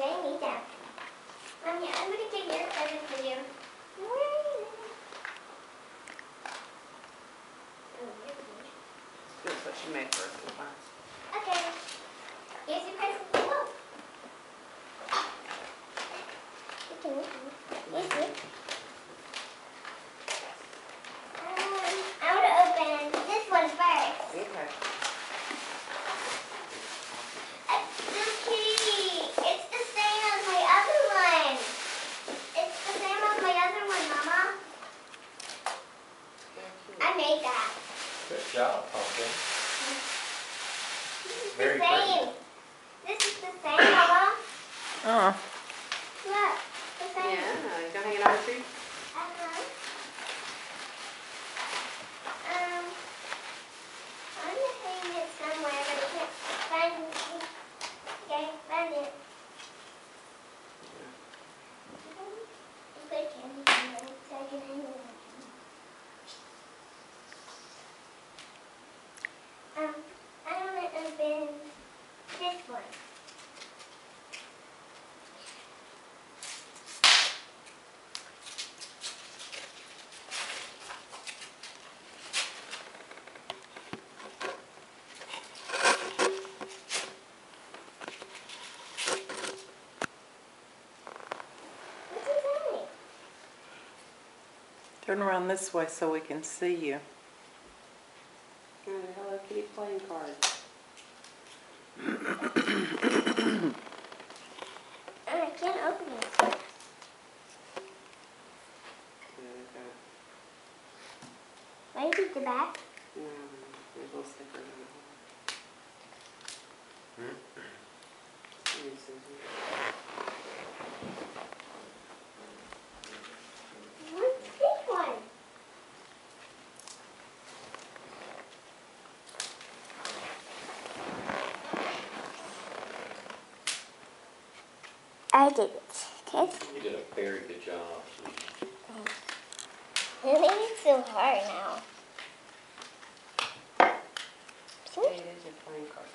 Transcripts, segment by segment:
Jay needs them. Mommy, I'm going to take your present for you. That's what she made for us in class. Okay. Here's your present. Oh. Here's it. I want to open this one first. Okay. It's so kitty. It's the same as my other one. It's the same as my other one, Mama. I made that. Good job, Pumpkin. This is Very the same. This is the same, Mama. Oh. Look, the same. Yeah, you gonna hang it on the tree? I'm gonna hang it somewhere, but I can't find it. Okay, found it. Put candy somewhere so I can hang it. I want to open this one. What's inside? Turn around this way so we can see you. And a Hello Kitty playing card. I can't open it. Why did you keep the back? No, there's a little sticker on it. Let me see. What's this one? I did it. Okay. You did a very good job. It's so hard now. Hey, it is your playing card.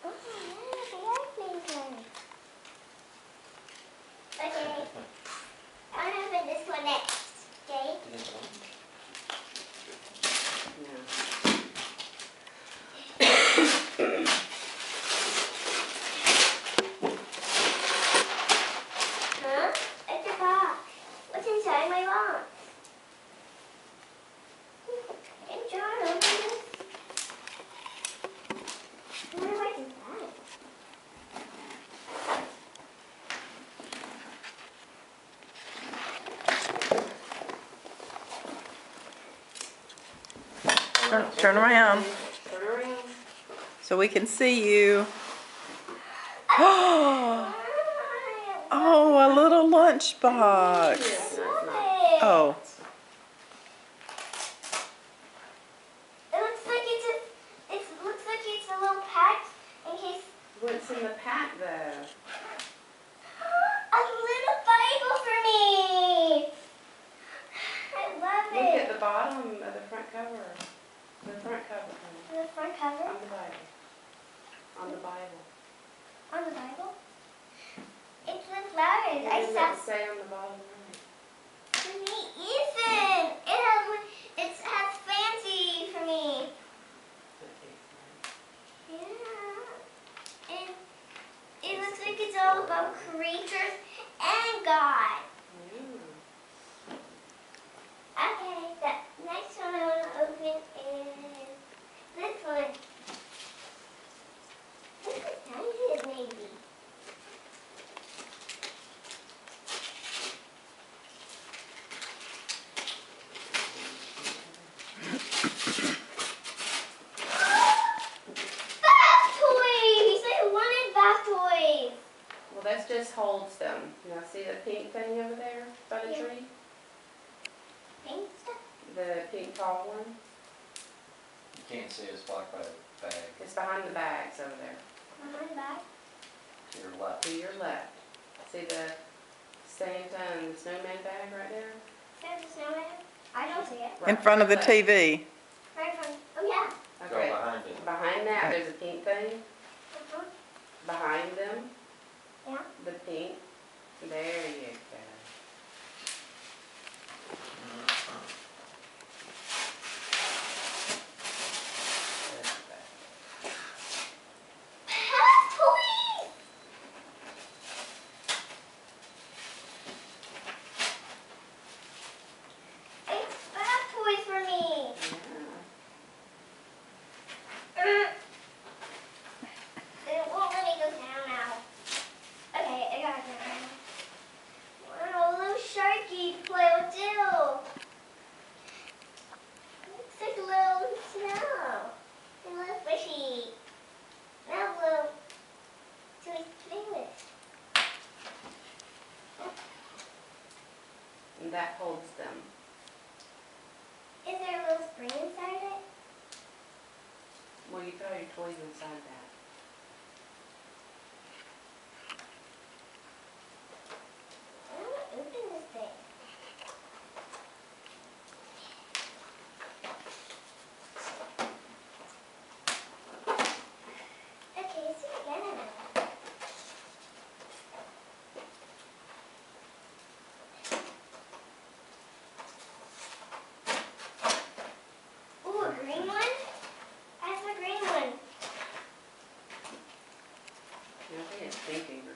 Oh, yeah, they are playing cards. Okay. I want to open this one next. Okay? No. Huh? It's a box. What's inside my box? Hey, John, open this. I wonder what's inside. Turn around Turn around. so we can see you. Oh, a little lunchbox. Oh. It looks like it's a little pack in case. What's in the pack though? A little Bible for me. I love Look it. at the bottom of the front cover. The front cover. The front cover On the Bible. On the Bible. on the Bible. It's the flowers. What I does saw. it say on the bottom right? For me, Ethan. It has fancy for me. Yeah. And it looks like it's all about creatures and God. Okay, the next one I want to open is this one. This is nice, maybe. Bath toys! I wanted bath toys. Well, that just holds them. Now see the pink thing over there by the Yeah. tree? Pink stuff. The pink tall one? You can't see it's blocked by the bag. It's behind the bags over there. Behind the back. To your left. To your left. See the the snowman bag right there? There's a snowman. I don't see it. In front of the TV. Right in front. Oh, yeah. Go Okay. behind it. Behind that, there's a pink thing. Uh-huh. Behind them, The pink. There you go. Pet toys! It's pet toys for me. Yeah. It won't let me go down now. Okay, I got it now. Wow, a little sharky to play with too. Looks like a little snow. A little fishy. Now blue. To his fingers. And that holds them. Is there a little spring inside it? Well, you throw your toys inside that. I want to open this thing. Okay, let's do it again now. Ooh, a green one? I have a green one. I think it's pink and green.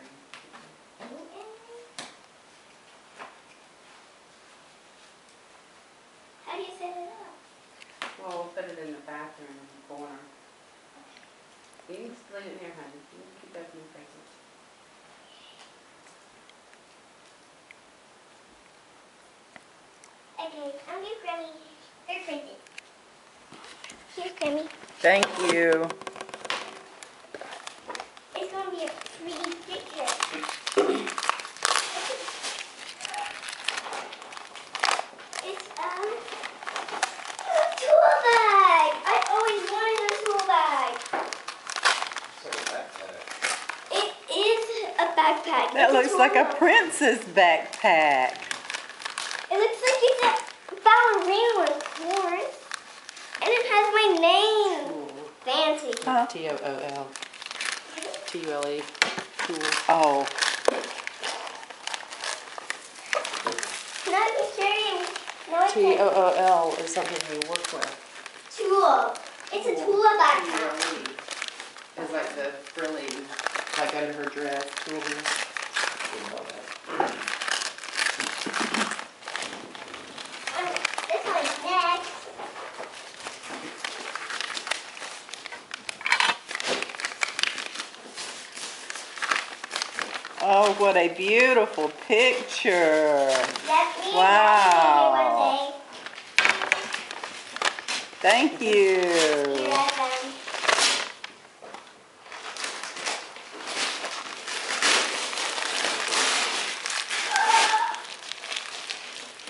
How do you set it up? Well, we'll put it in the bathroom in the corner. You can just leave it here, honey. You can keep opening presents. Okay, I'm gonna give Grammy her present. Here's Grammy. Thank you. It's gonna be a pretty picture. It's a tool bag. I always wanted a tool bag. So backpack. It is a backpack. That It's looks tool like a bag. princess backpack. It looks like it's a ballerina, of course. And it has my name. Cool. Fancy. Huh? T-O-O-L. T-U-L-E. Cool. Oh, No, it's sharing. No, it's a T-O-O-L is something you work with. tool. It's a tool backpack. T-U-L-E. It's like the frilly, like under her dress, tools. Didn't know that. This one's next. oh, what a beautiful picture. That's me. Wow. One day. Thank Here you. I am.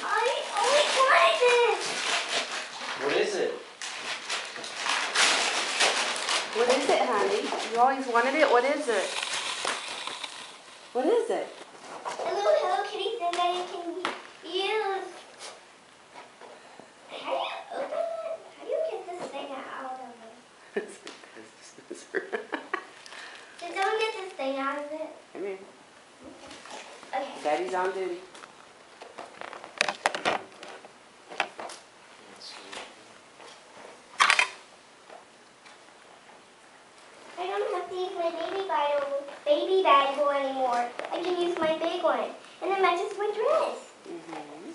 I always wanted this. What is it? What is it, honey? You always wanted it? What is it? What is it? A little Hello Kitty thing that you can use. How do you open it? How do you get this thing out of it? Did someone get this thing out of it? Come here. Okay. Daddy's on duty. I don't have to use my baby Bible anymore. I can use my big one. And it matches my dress. Mm-hmm.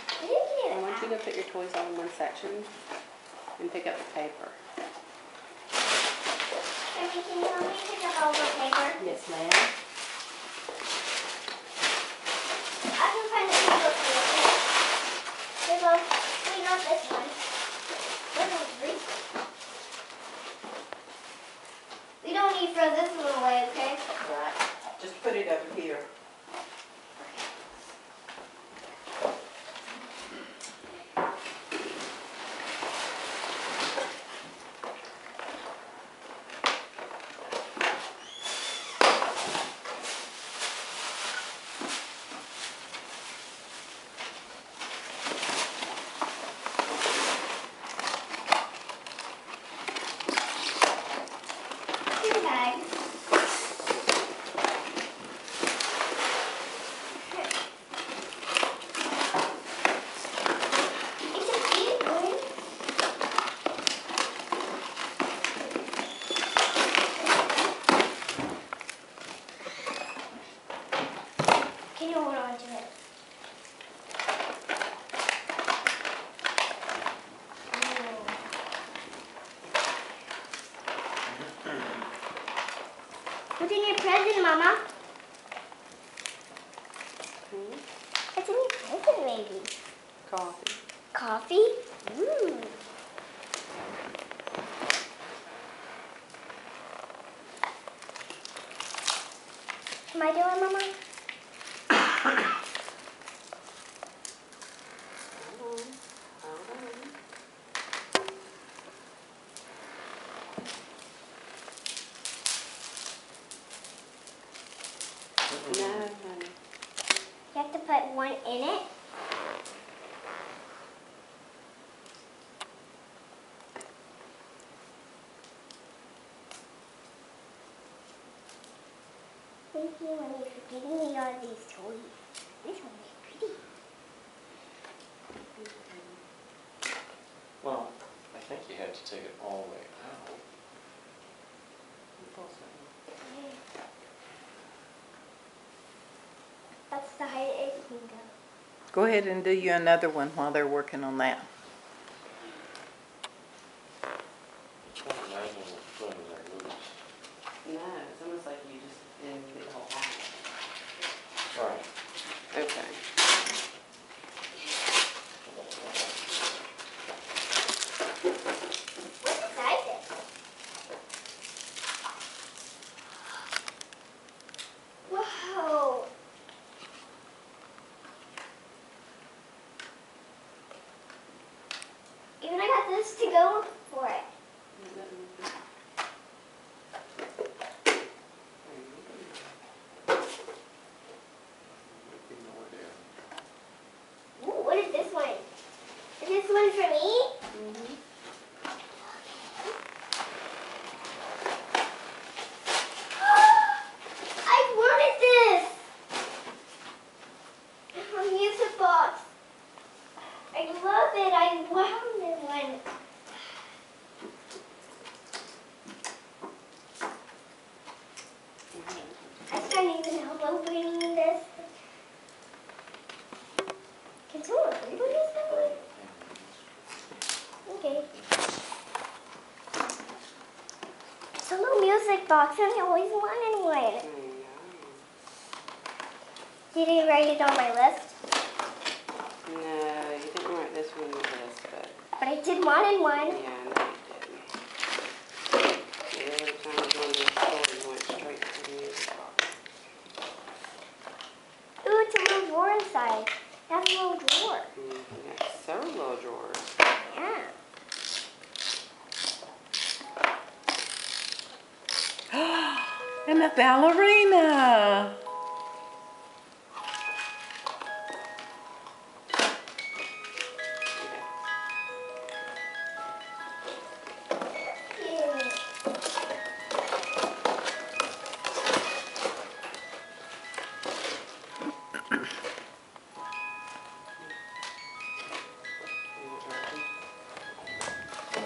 How do you get I it want you out? to put your toys all in one section and pick up the paper. Can you help me pick up all the paper? Yes, ma'am. I can find the paper for you. Here goes. We got this one. Where's the three? We don't need to throw this one away, okay? Right. Just put it over here. Mama? Hmm? What's in your present, maybe? Coffee. Coffee? Mmm. Am I doing, Mama? Hold on. Hold on. No, honey. You have to put one in it. Thank you, Mommy, for giving me all these toys. This one is pretty. Well, I think you had to take it all the way out. That's the height it can go. Go ahead and do you another one while they're working on that. Can't imagine what's put in their boots. No, it's almost like you just didn't get the whole hat. Right. Okay. What size is it? Whoa. Even I got this to go for it. No idea. Ooh, what is this one? Is this one for me? Mm-hmm. I wanted this! A music box. I love it. I wanted one. I can't even help opening this. Can someone open this for me? Okay. It's a little music box and I always wanted one. Did you write it on my list? No, you didn't write this one on the list, but But I did wanted one. yeah, no, you didn't. The other time I was going to the store, you went straight to the music box. Ooh, it's a little drawer inside. That's a little drawer. You got several little drawers. Yeah. And a ballerina. Ew.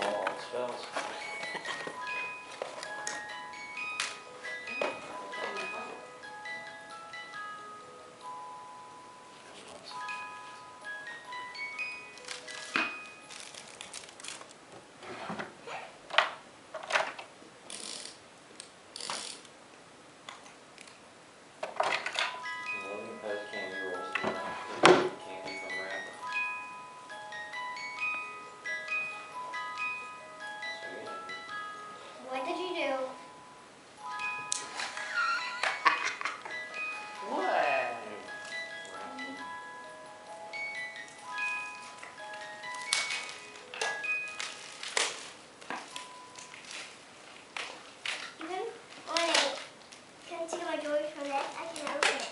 All spells. Loading Pet candy rolls around. Candy from Rapper. So yeah. What did you do? What? Even when I can't see my drawers from this, I can open it.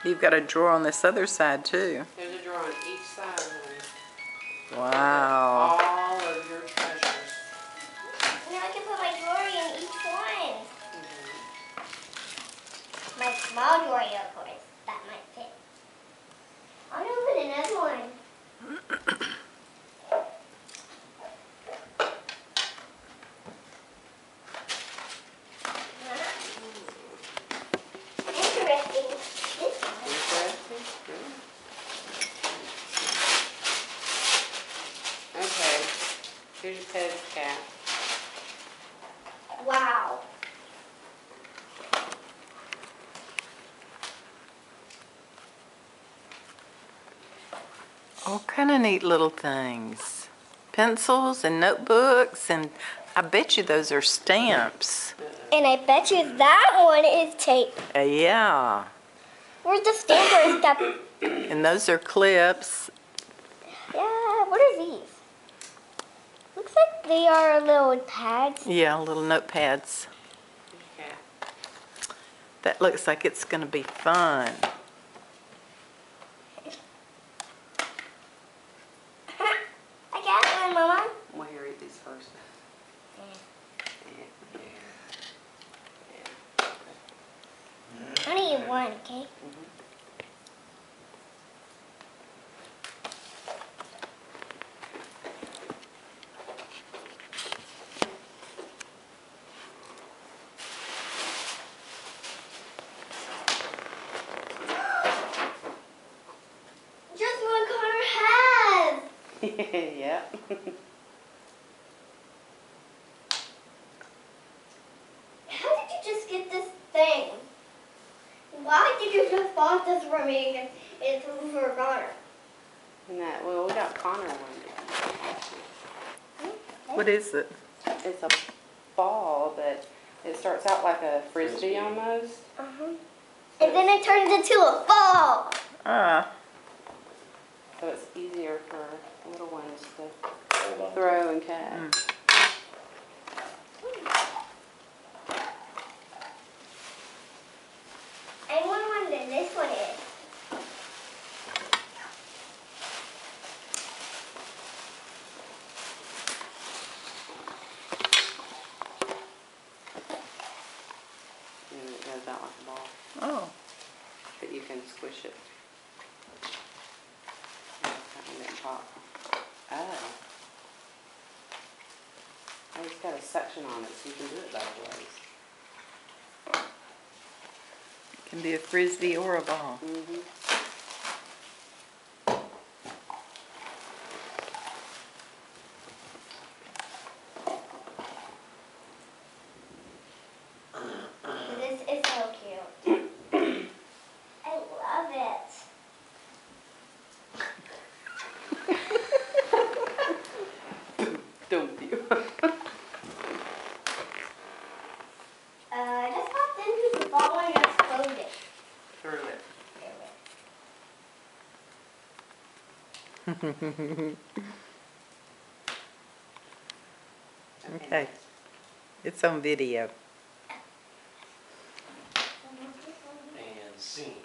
You've got a drawer on this other side too. There's a drawer on each side, honey. Wow. All of your treasures. Now I can put my drawer in each one. Mm-hmm. My small drawer, of course. That might fit. I'll open another one. Interesting. This one. Interesting. Good. Okay. Here's your Ted's cap. Wow. All kind of neat little things. Pencils and notebooks, and I bet you those are stamps. And I bet you that one is tape. Yeah. Where's the stamper stuff? And those are clips. Yeah, what are these? Looks like they are little pads. Yeah, little notepads. Yeah. That looks like it's going to be fun. I got one, Mama. Well, here, eat these first. I only eat one, okay? Just one Connor has. Yeah. How did you just get this thing? Why did you just bought this for me and it's for Connor? And that, well, we got Connor one. What is it? It's a ball, but it starts out like a frisbee almost. Uh-huh. And then it turns into a ball. Ah, So it's easier for little ones to Hold on. throw and catch. I wonder what this one is. And it goes out like a ball, oh. but you can squish it. Yeah, that one didn't pop. Oh. Oh, it's got a section on it, so you can do it both ways. It can be a frisbee or a ball. Mm-hmm. This is so cute. I love it. Don't you? I just popped into the ball and just closed it. Through it. Okay. It's on video. And scene.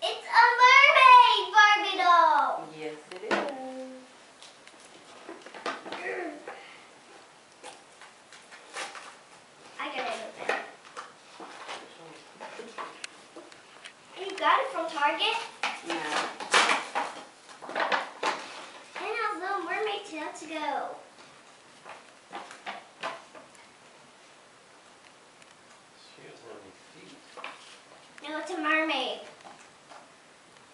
It's a mermaid Barbie doll. Yes, it is. I got it open. You got it from Target? No. And has little mermaid tail to go. She doesn't have any feet. No, it's a mermaid.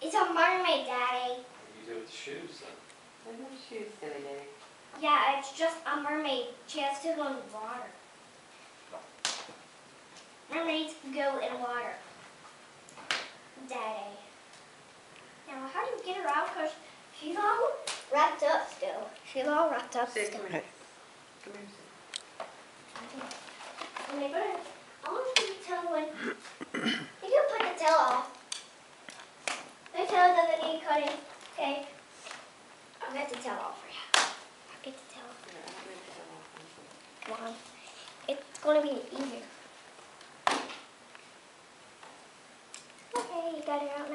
It's a mermaid, Daddy. What do you do with the shoes then? There's no shoes, silly Daddy. Yeah, it's just a mermaid. She has to go in water. Mermaids go in water. Daddy. Now, how do you get her out? Because she's all wrapped up still. She's all wrapped up Sit. still. Come here, sit. When they put it, I want you to tell when you can put the tail off. The tail doesn't need cutting. Okay. I'll get the tail off for you. I'll get the tail off. Here, I don't need to go off. Mom, it's going to be easier. Okay, you got it out.